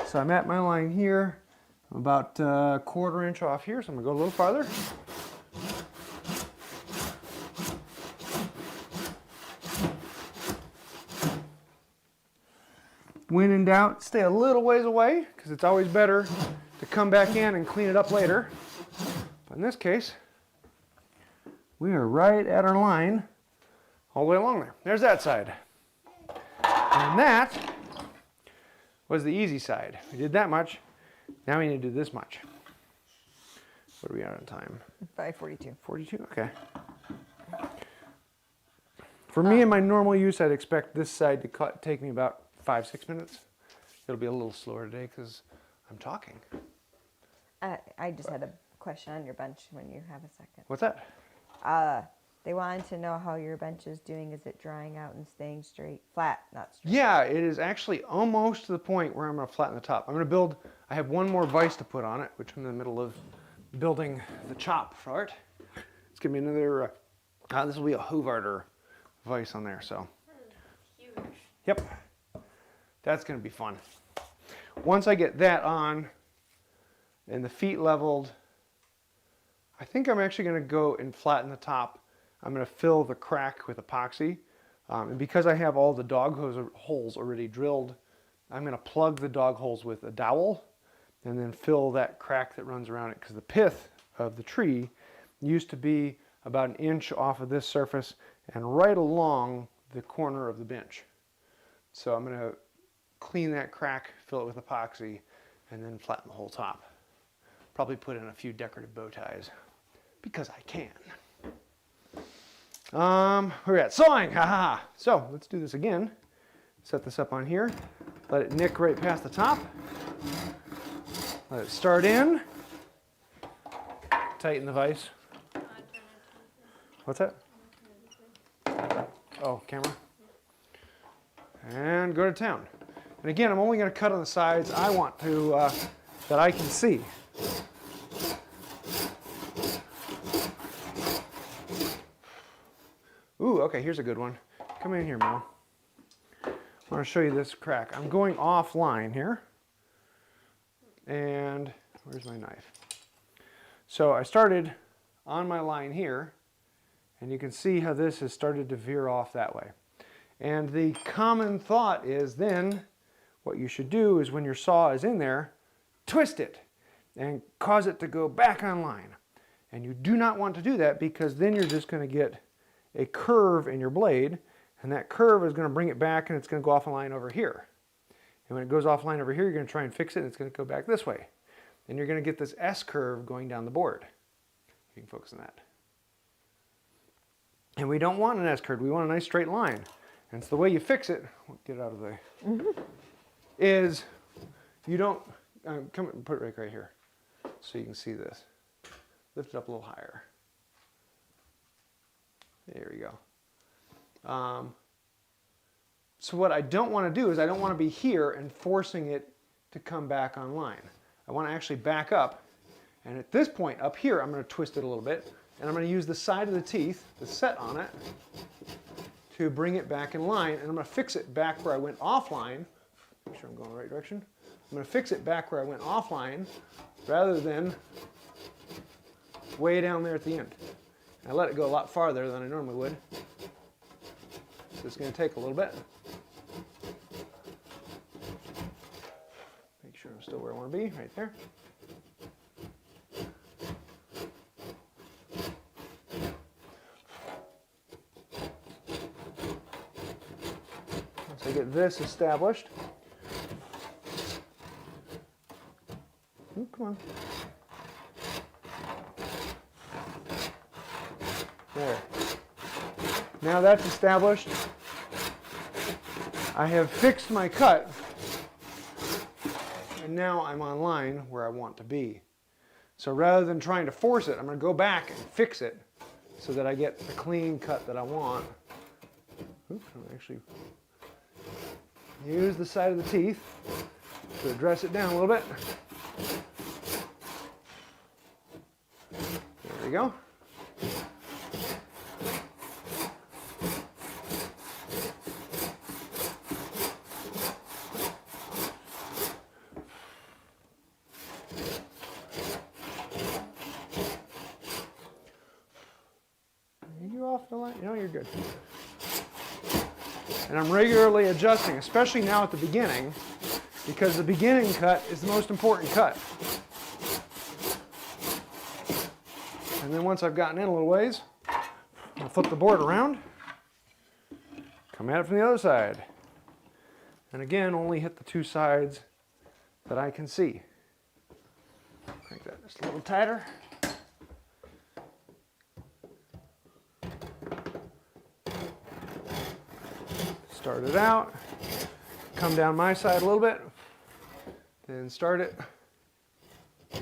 So I'm at my line here. I'm about a quarter inch off here, so I'm going to go a little farther. When in doubt, stay a little ways away, because it's always better to come back in and clean it up later. But in this case, we are right at our line all the way along there. There's that side. And that was the easy side. We did that much. Now we need to do this much. What are we at on time? 5:42. 42? Okay. For me and my normal use, I'd expect this side to take me about 5-6 minutes. It'll be a little slower today because I'm talking. I just had a question on your bench when you have a second. What's that? They wanted to know how your bench is doing. Is it drying out and staying straight? Flat, not straight. Yeah, it is actually almost to the point where I'm going to flatten the top. I'm going to build, I have one more vise to put on it, which I'm in the middle of building the chop for it. It's going to be another, this will be a Hovarder vise on there, so. Huge. Yep. That's going to be fun. Once I get that on and the feet leveled, I think I'm actually going to go and flatten the top. I'm going to fill the crack with epoxy. And because I have all the dog holes already drilled, I'm going to plug the dog holes with a dowel and then fill that crack that runs around it, because the pith of the tree used to be about 1 inch off of this surface and right along the corner of the bench. So I'm going to clean that crack, fill it with epoxy, and then flatten the whole top. Probably put in a few decorative bow ties, because I can. Where we at? Sawing! Haha! So let's do this again. Set this up on here. Let it nick right past the top. Let it start in. Tighten the vise. What's that? Oh, camera. And go to town. And again, I'm only going to cut on the sides I want to, that I can see. okay, here's a good one. Come in here, Mel. I want to show you this crack. I'm going offline here. And where's my knife? So I started on my line here, and you can see how this has started to veer off that way. And the common thought is then what you should do is when your saw is in there, twist it and cause it to go back online. And you do not want to do that because then you're just going to get a curve in your blade, and that curve is going to bring it back and it's going to go offline over here. And when it goes offline over here, you're going to try and fix it and it's going to go back this way. And you're going to get this S curve going down the board. You can focus on that. And we don't want an S curve, we want a nice straight line. And so the way you fix it, get out of the way, is you don't, come and put it right here so you can see this. Lift it up a little higher. There we go. So what I don't want to do is I don't want to be here and forcing it to come back online. I want to actually back up, and at this point up here I'm going to twist it a little bit, and I'm going to use the side of the teeth, the set on it, to bring it back in line, and I'm going to fix it back where I went offline. Make sure I'm going the right direction. I'm going to fix it back where I went offline rather than way down there at the end. I let it go a lot farther than I normally would. So it's going to take a little bit. Make sure I'm still where I want to be, right there. Once I get this established, ooh, come on. There. Now that's established, I have fixed my cut, and now I'm on line where I want to be. So rather than trying to force it, I'm going to go back and fix it so that I get the clean cut that I want. Oops, I'm actually use the side of the teeth to dress it down a little bit. There we go. Off the line? No, you're good. And I'm regularly adjusting, especially now at the beginning, because the beginning cut is the most important cut. And then once I've gotten in a little ways, I'll flip the board around, come at it from the other side. And again, only hit the two sides that I can see. Make that just a little tighter. Start it out, come down my side a little bit, then start it. There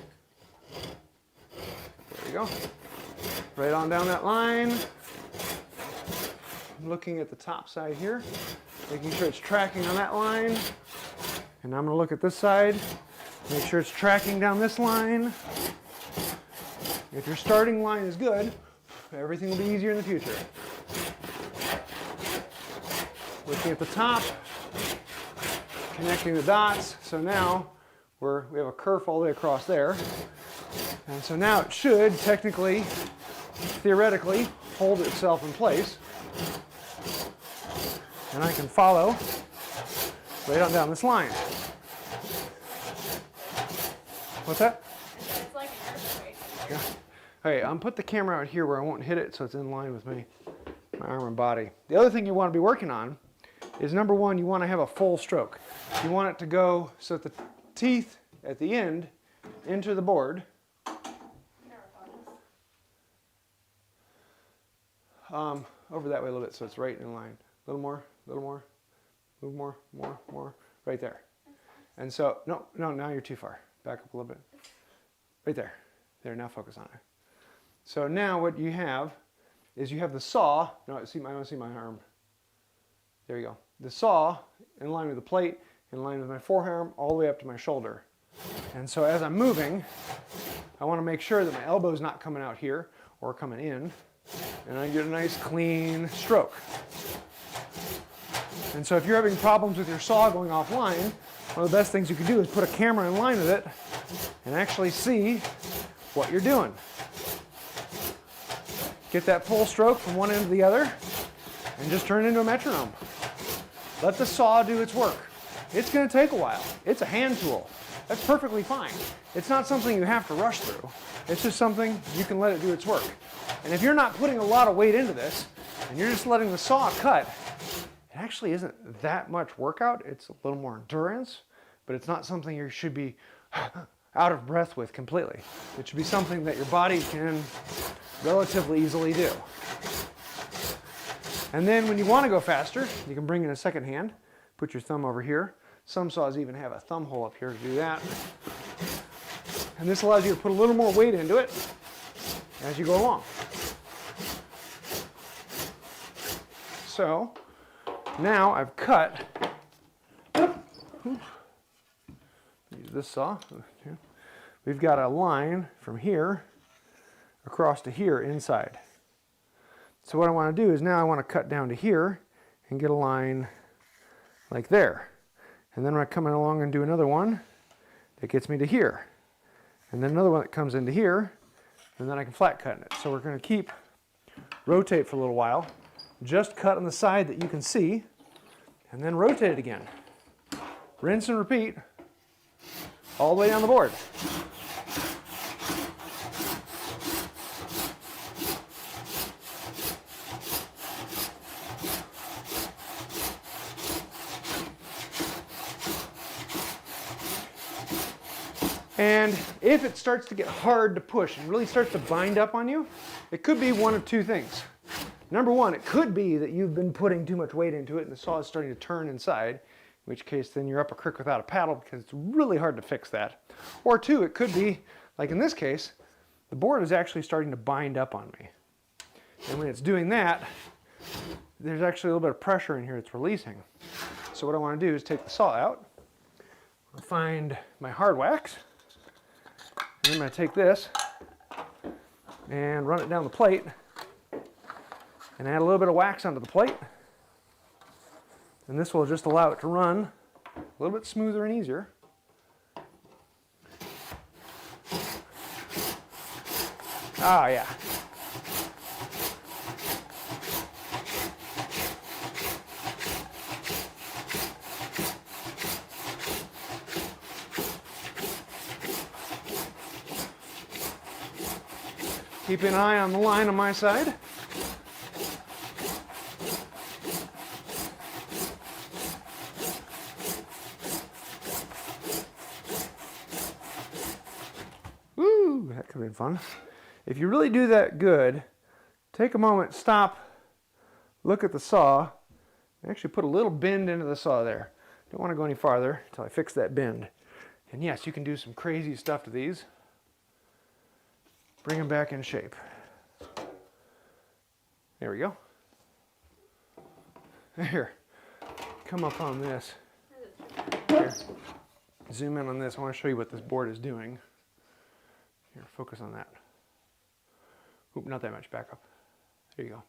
we go. Right on down that line. I'm looking at the top side here, making sure it's tracking on that line. And I'm going to look at this side, make sure it's tracking down this line. If your starting line is good, everything will be easier in the future. Looking at the top, connecting the dots. So now we have a kerf all the way across there. And so now it should technically, theoretically, hold itself in place. And I can follow right on down this line. What's that? It's like an earthquake. Yeah. Okay, I'm put the camera out here where I won't hit it so it's in line with me, my arm and body. The other thing you want to be working on is number one, you want to have a full stroke. You want it to go so that the teeth at the end enter the board. Over that way a little bit so it's right in line. A little more, move more, right there. And so, no, now you're too far. Back up a little bit. Right there. There, now focus on it. So now what you have is you have the saw. No, I want to see my arm. There you go. The saw in line with the plate, in line with my forearm, all the way up to my shoulder. And so as I'm moving, I want to make sure that my elbow's not coming out here or coming in. and I get a nice clean stroke. And so if you're having problems with your saw going offline, one of the best things you can do is put a camera in line with it and actually see what you're doing. Get that full stroke from one end to the other and just turn it into a metronome. Let the saw do its work. It's going to take a while. It's a hand tool. That's perfectly fine. It's not something you have to rush through. It's just something you can let it do its work. And if you're not putting a lot of weight into this and you're just letting the saw cut, it actually isn't that much workout. It's a little more endurance, but it's not something you should be out of breath with completely. It should be something that your body can relatively easily do. And then when you want to go faster, you can bring in a second hand, put your thumb over here. Some saws even have a thumb hole up here to do that. And this allows you to put a little more weight into it as you go along. So now I've cut, use this saw, we've got a line from here across to here inside. So what I want to do is now I want to cut down to here and get a line like there. And then when I come along and do another one, that gets me to here. And then another one that comes into here, and then I can flat cut it. So we're going to rotate for a little while, just cut on the side that you can see, and then rotate it again. Rinse and repeat all the way down the board. And if it starts to get hard to push and really starts to bind up on you, it could be one of two things. Number one, it could be that you've been putting too much weight into it and the saw is starting to turn inside, in which case then you're up a creek without a paddle because it's really hard to fix that. Or two, it could be, like in this case, the board is actually starting to bind up on me. And when it's doing that, there's actually a little bit of pressure in here it's releasing. So what I want to do is take the saw out, find my hard wax, and I'm going to take this and run it down the plate and add a little bit of wax onto the plate. And this will just allow it to run a little bit smoother and easier. Ah, yeah. Keeping an eye on the line on my side. Woo, that could have been fun. If you really do that good, take a moment, stop, look at the saw, and actually put a little bend into the saw there. Don't want to go any farther until I fix that bend. And yes, you can do some crazy stuff to these. Bring them back in shape. There we go. Here, come up on this. Here, zoom in on this. I want to show you what this board is doing. Here, focus on that. Oop, not that much, back up. There you go.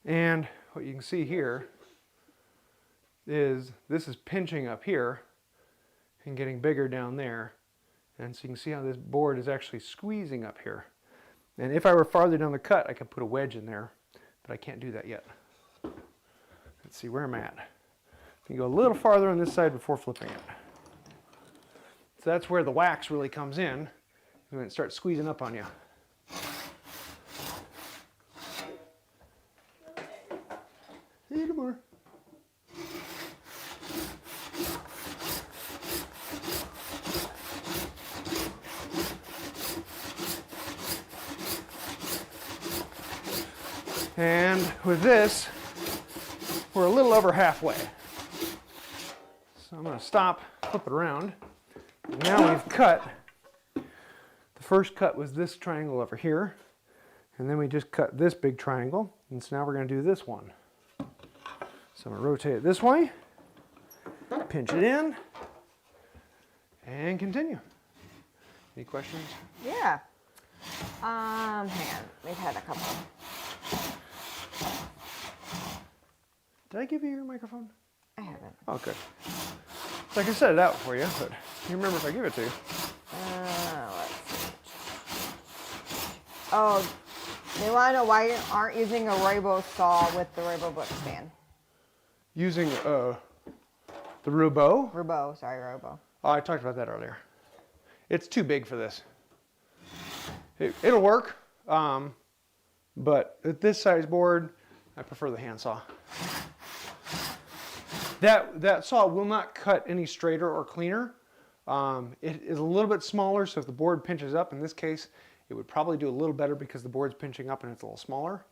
And what you can see here is this is pinching up here and getting bigger down there. And so you can see how this board is actually squeezing up here. And if I were farther down the cut, I could put a wedge in there, but I can't do that yet. Let's see where I'm at. You can go a little farther on this side before flipping it. So that's where the wax really comes in, when it starts squeezing up on you. A little more. And with this, we're a little over halfway. So I'm going to stop, flip it around. And now we've cut. The first cut was this triangle over here. And then we just cut this big triangle. And so now we're going to do this one. So I'm going to rotate it this way, pinch it in, and continue. Any questions? Yeah. Hang on. We've had a couple. Did I give you your microphone? I haven't. Oh, good. So I can set it out for you, but you remember if I give it to you. Let's see. Oh, they want to know why you aren't using a Robo saw with the Robo Bookstand. Using the Rubo. Robo. Oh, I talked about that earlier. It's too big for this. It'll work, but at this size board, I prefer the handsaw. That saw will not cut any straighter or cleaner. It is a little bit smaller, so if the board pinches up, in this case, it would probably do a little better because the board's pinching up and it's a little smaller.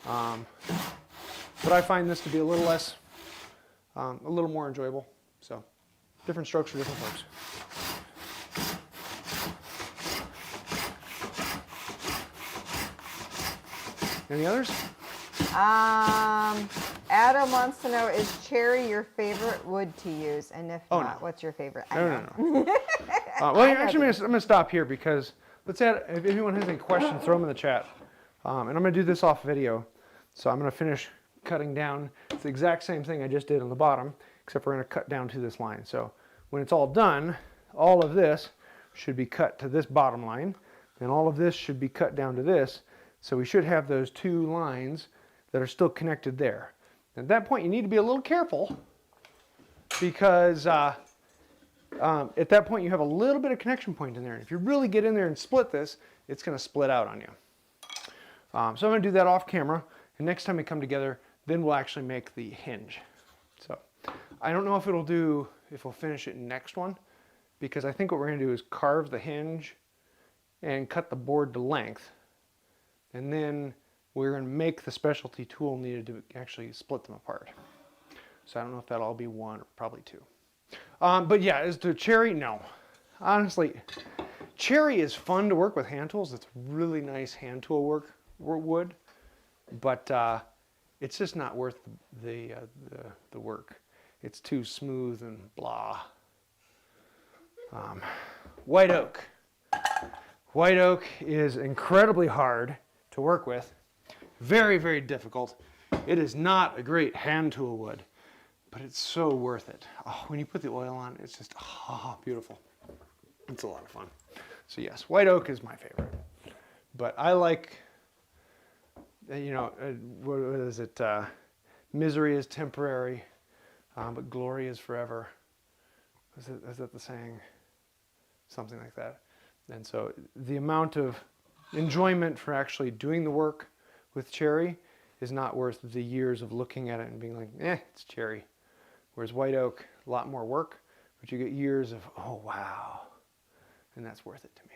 But I find this to be a little less, a little more enjoyable. So, different strokes for different folks. Any others? Adam wants to know, is cherry your favorite wood to use? And if not, No. what's your favorite? No. Well, actually, I'm going to stop here because let's add, if anyone has any questions, throw them in the chat. And I'm going to do this off video. So I'm going to finish cutting down. It's the exact same thing I just did on the bottom, except we're going to cut down to this line. So when it's all done, all of this should be cut to this bottom line, and all of this should be cut down to this. So we should have those two lines that are still connected there. At that point, you need to be a little careful because at that point, you have a little bit of connection point in there. And if you really get in there and split this, it's going to split out on you. So I'm going to do that off camera. And next time we come together, then we'll actually make the hinge. So I don't know if we'll finish it next one, because I think what we're going to do is carve the hinge and cut the board to length. And then we're going to make the specialty tool needed to actually split them apart. So I don't know if that'll all be one or probably two. But yeah, as to cherry, no. Honestly, cherry is fun to work with hand tools. It's really nice hand tool wood, but it's just not worth the work. It's too smooth and blah. White oak. White oak is incredibly hard to work with. Very, very difficult. It is not a great hand tool wood, but it's so worth it. Oh, when you put the oil on, it's just beautiful. It's a lot of fun. So yes, white oak is my favorite. But I like, what is it? Misery is temporary, but glory is forever. Is that the saying? Something like that. And so the amount of enjoyment for actually doing the work with cherry is not worth the years of looking at it and being like, it's cherry. Whereas white oak, a lot more work, but you get years of, oh, wow. And that's worth it to me.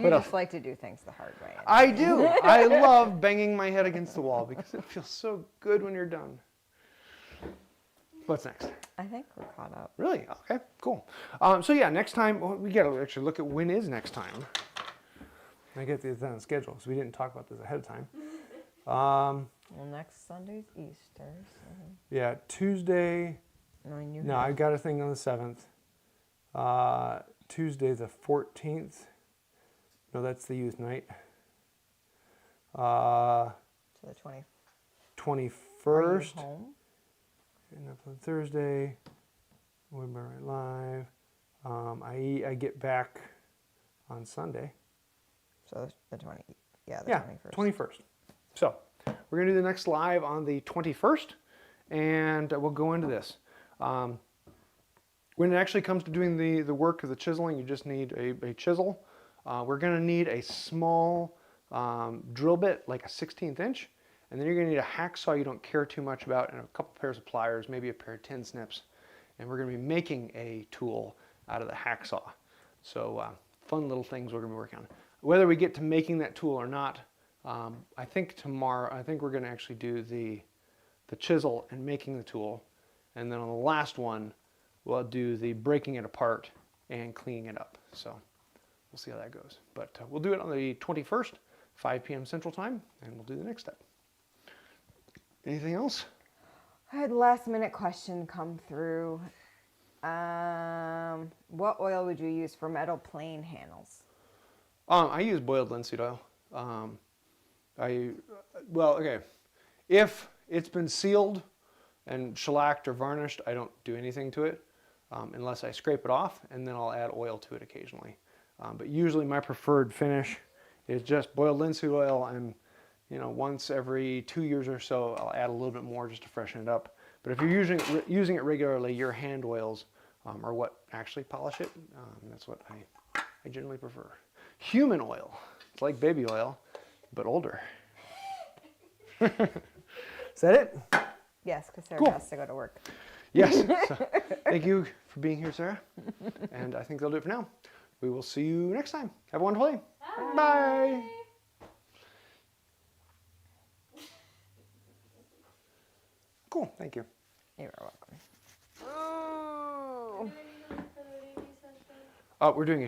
You just like to do things the hard way. I do. I love banging my head against the wall because it feels so good when you're done. What's next? I think we're caught up. Really? Okay, cool. So yeah, next time, we got to actually look at when is next time. I get this on the schedule, so we didn't talk about this ahead of time. Well, next Sunday's Easter. So. Yeah, Tuesday. No, I got a thing on the 7th. Tuesday the 14th. No, that's the youth night. So the 21st. Are you home? And up on Thursday, Webinar Live. I get back on Sunday. So the 21st. 21st. So we're going to do the next live on the 21st, and we'll go into this. When it actually comes to doing the work of the chiseling, you just need a chisel. We're going to need a small drill bit, like a 16th inch, and then you're going to need a hacksaw you don't care too much about, and a couple pairs of pliers, maybe a pair of tin snips. And we're going to be making a tool out of the hacksaw. So fun little things we're going to be working on. Whether we get to making that tool or not, I think tomorrow, we're going to actually do the chisel and making the tool. And then on the last one, we'll do the breaking it apart and cleaning it up. So we'll see how that goes. But we'll do it on the 21st, 5 p.m. Central Time, and we'll do the next step. Anything else? I had a last minute question come through. What oil would you use for metal plane handles? I use boiled linseed oil. If it's been sealed and shellacked or varnished, I don't do anything to it unless I scrape it off, and then I'll add oil to it occasionally. But usually my preferred finish is just boiled linseed oil, and once every 2 years or so, I'll add a little bit more just to freshen it up. But if you're using it regularly, your hand oils are what actually polish it. That's what I generally prefer. Human oil. It's like baby oil, but older. Is that it? Yes, because Sarah Cool. has to go to work. Yes. So, thank you for being here, Sarah. And I think that'll do it for now. We will see you next time. Have a wonderful day. Bye. Cool. Thank you. You're welcome. We're doing a